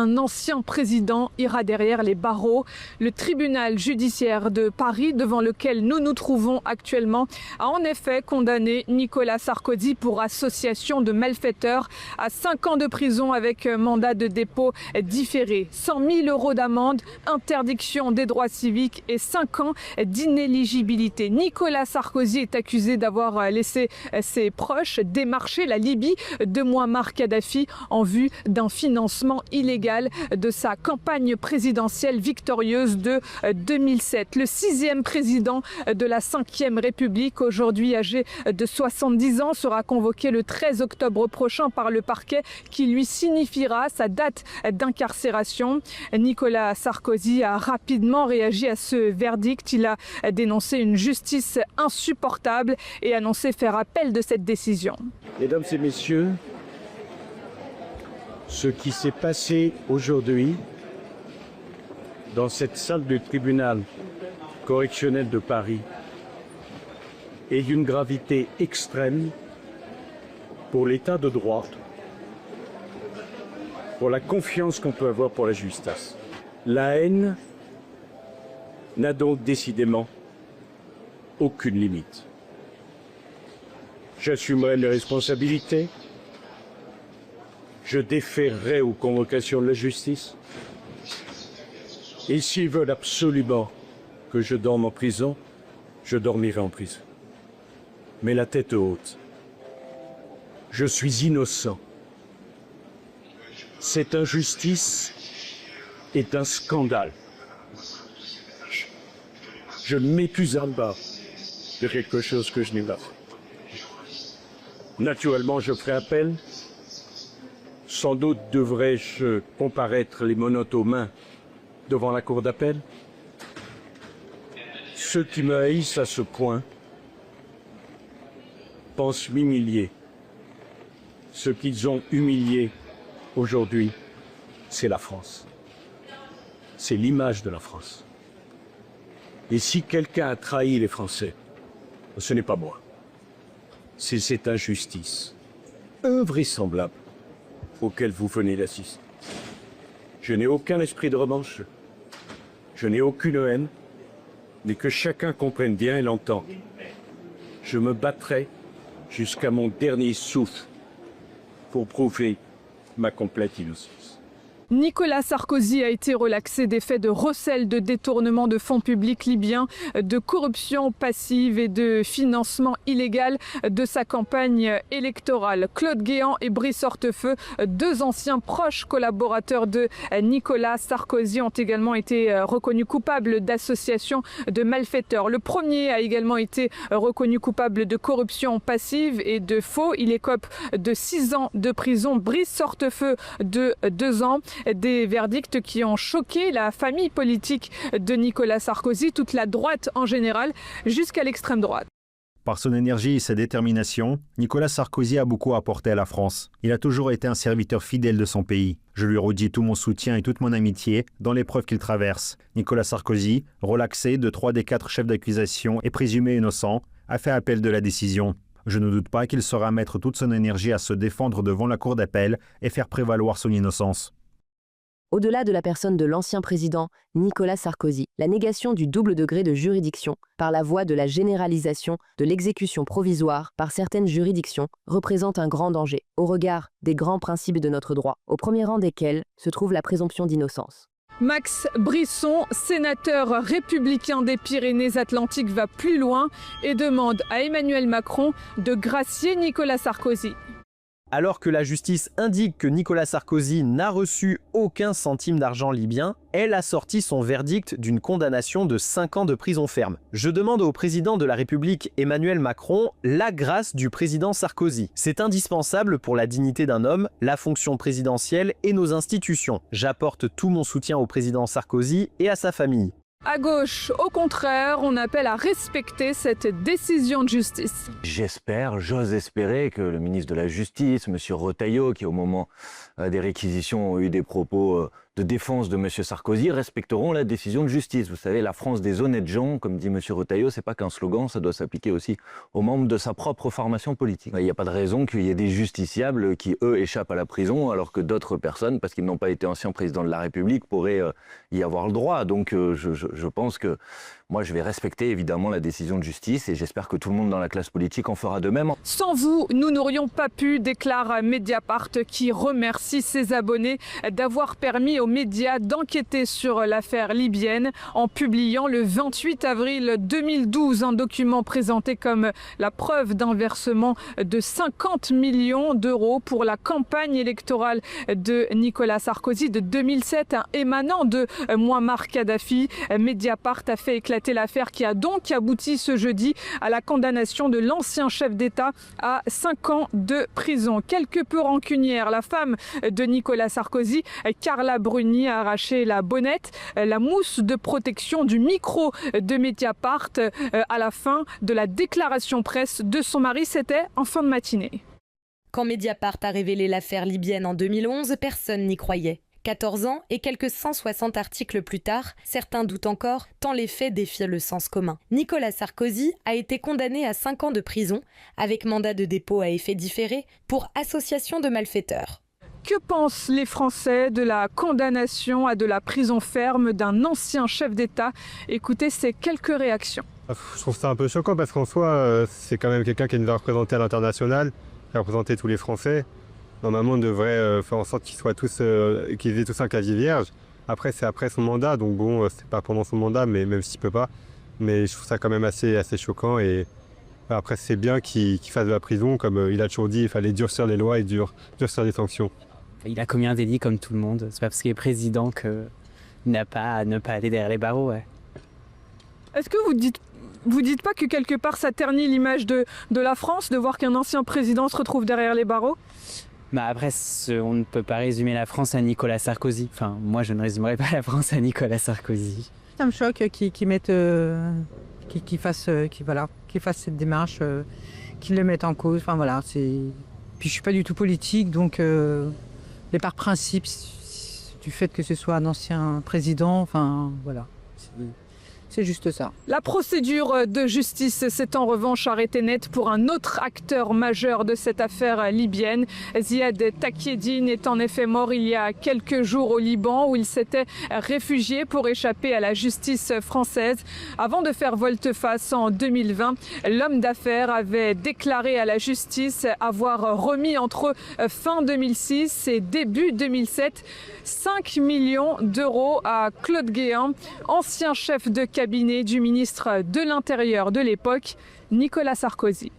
un ancien président ira derrière les barreaux. Le tribunal judiciaire de Paris, devant lequel nous nous trouvons actuellement, a en effet condamné Nicolas Sarkozy pour association de malfaiteurs à 5 ans de prison avec mandat de dépôt différé, 100 000 € d'amende, interdiction des droits civiques et 5 ans d'inéligibilité. Nicolas Sarkozy est accusé d'avoir laissé ses proches démarcher la Libye de Mouammar Kadhafi en vue d'un financement illégal de sa campagne présidentielle victorieuse de 2007. Le 6e président de la 5e République, aujourd'hui âgé de 70 ans, sera convoqué le 13 octobre prochain par le parquet qui lui signifiera sa date d'incarcération. Nicolas Sarkozy a rapidement réagi à ce verdict. Il a dénoncé une justice insupportable et annoncé faire appel de cette décision. Mesdames et messieurs, ce qui s'est passé aujourd'hui dans cette salle du tribunal correctionnel de Paris est d'une gravité extrême pour l'état de droit, pour la confiance qu'on peut avoir pour la justice. La haine n'a donc décidément aucune limite. J'assumerai mes responsabilités. Je déférerai aux convocations de la justice. Et s'ils veulent absolument que je dorme en prison, je dormirai en prison. Mais la tête haute. Je suis innocent. Cette injustice est un scandale. Je ne m'épuise pas de quelque chose que je n'ai pas fait. Naturellement, je ferai appel. Sans doute devrais-je comparaître les menottes aux mains devant la cour d'appel. Ceux qui me haïssent à ce point pensent m'humilier. Ce qu'ils ont humilié aujourd'hui, c'est la France. C'est l'image de la France. Et si quelqu'un a trahi les Français, ce n'est pas moi. C'est cette injustice invraisemblable auquel vous venez d'assister. Je n'ai aucun esprit de revanche, je n'ai aucune haine, mais que chacun comprenne bien et l'entende. Je me battrai jusqu'à mon dernier souffle pour prouver ma complète innocence. Nicolas Sarkozy a été relaxé des faits de recel, de détournement de fonds publics libyens, de corruption passive et de financement illégal de sa campagne électorale. Claude Guéant et Brice Hortefeux, 2 anciens proches collaborateurs de Nicolas Sarkozy, ont également été reconnus coupables d'association de malfaiteurs. Le premier a également été reconnu coupable de corruption passive et de faux. Il écope de 6 ans de prison. Brice Hortefeux de 2 ans. Des verdicts qui ont choqué la famille politique de Nicolas Sarkozy, toute la droite en général, jusqu'à l'extrême droite. Par son énergie et sa détermination, Nicolas Sarkozy a beaucoup apporté à la France. Il a toujours été un serviteur fidèle de son pays. Je lui redis tout mon soutien et toute mon amitié dans l'épreuve qu'il traverse. Nicolas Sarkozy, relaxé de 3 des 4 chefs d'accusation et présumé innocent, a fait appel de la décision. Je ne doute pas qu'il saura mettre toute son énergie à se défendre devant la cour d'appel et faire prévaloir son innocence. Au-delà de la personne de l'ancien président Nicolas Sarkozy, la négation du double degré de juridiction par la voie de la généralisation de l'exécution provisoire par certaines juridictions représente un grand danger au regard des grands principes de notre droit, au premier rang desquels se trouve la présomption d'innocence. Max Brisson, sénateur républicain des Pyrénées-Atlantiques, va plus loin et demande à Emmanuel Macron de gracier Nicolas Sarkozy. Alors que la justice indique que Nicolas Sarkozy n'a reçu aucun centime d'argent libyen, elle a sorti son verdict d'une condamnation de 5 ans de prison ferme. Je demande au président de la République Emmanuel Macron la grâce du président Sarkozy. C'est indispensable pour la dignité d'un homme, la fonction présidentielle et nos institutions. J'apporte tout mon soutien au président Sarkozy et à sa famille. À gauche, au contraire, on appelle à respecter cette décision de justice. J'ose espérer que le ministre de la Justice, M. Retailleau, qui au moment des réquisitions ont eu des propos de défense de M. Sarkozy, respecteront la décision de justice. Vous savez, la France des honnêtes gens, comme dit M. Retailleau, c'est pas qu'un slogan, ça doit s'appliquer aussi aux membres de sa propre formation politique. Il n'y a pas de raison qu'il y ait des justiciables qui, eux, échappent à la prison, alors que d'autres personnes, parce qu'ils n'ont pas été anciens présidents de la République, pourraient y avoir le droit. Donc je pense que moi, je vais respecter évidemment la décision de justice et j'espère que tout le monde dans la classe politique en fera de même. Sans vous, nous n'aurions pas pu, déclare Mediapart, qui remercie ses abonnés d'avoir permis aux médias d'enquêter sur l'affaire libyenne en publiant le 28 avril 2012 un document présenté comme la preuve d'un versement de 50 millions d'euros pour la campagne électorale de Nicolas Sarkozy de 2007, émanant de Mouammar Kadhafi. Mediapart a fait éclater l'affaire qui a donc abouti ce jeudi à la condamnation de l'ancien chef d'État à 5 ans de prison. Quelque peu rancunière, la femme de Nicolas Sarkozy, Carla Bruni, a arraché la bonnette, la mousse de protection du micro de Mediapart à la fin de la déclaration presse de son mari. C'était en fin de matinée. Quand Mediapart a révélé l'affaire libyenne en 2011, personne n'y croyait. 14 ans et quelques 160 articles plus tard, certains doutent encore, tant les faits défient le sens commun. Nicolas Sarkozy a été condamné à 5 ans de prison, avec mandat de dépôt à effet différé, pour association de malfaiteurs. Que pensent les Français de la condamnation à de la prison ferme d'un ancien chef d'État? Écoutez ces quelques réactions. Je trouve ça un peu choquant parce qu'en soi, c'est quand même quelqu'un qui nous a représenté à l'international, qui a représenté tous les Français. Normalement, on devrait faire en sorte qu'ils aient tous un casier vierge. Après, c'est après son mandat, donc bon, c'est pas pendant son mandat, mais même s'il peut pas. Mais je trouve ça quand même assez choquant. Et après, c'est bien qu'il fasse de la prison, comme il a toujours dit, il fallait durcir les lois et durcir les sanctions. Il a commis un délit comme tout le monde. C'est pas parce qu'il est président qu'il n'a pas à ne pas aller derrière les barreaux. Ouais. Est-ce que vous dites pas que quelque part ça ternit l'image de la France de voir qu'un ancien président se retrouve derrière les barreaux? Bah après, on ne peut pas résumer la France à Nicolas Sarkozy. Enfin, moi, je ne résumerai pas la France à Nicolas Sarkozy. Ça me choque qu'ils fassent cette démarche, qu'ils le mettent en cause. Enfin voilà, puis je suis pas du tout politique, donc les par principe du fait que ce soit un ancien président, enfin voilà. C'est juste ça. La procédure de justice s'est en revanche arrêtée net pour un autre acteur majeur de cette affaire libyenne. Ziad Takieddine est en effet mort il y a quelques jours au Liban où il s'était réfugié pour échapper à la justice française. Avant de faire volte-face en 2020, l'homme d'affaires avait déclaré à la justice avoir remis entre fin 2006 et début 2007 5 millions d'euros à Claude Guéant, ancien chef de cabinet du ministre de l'Intérieur de l'époque, Nicolas Sarkozy.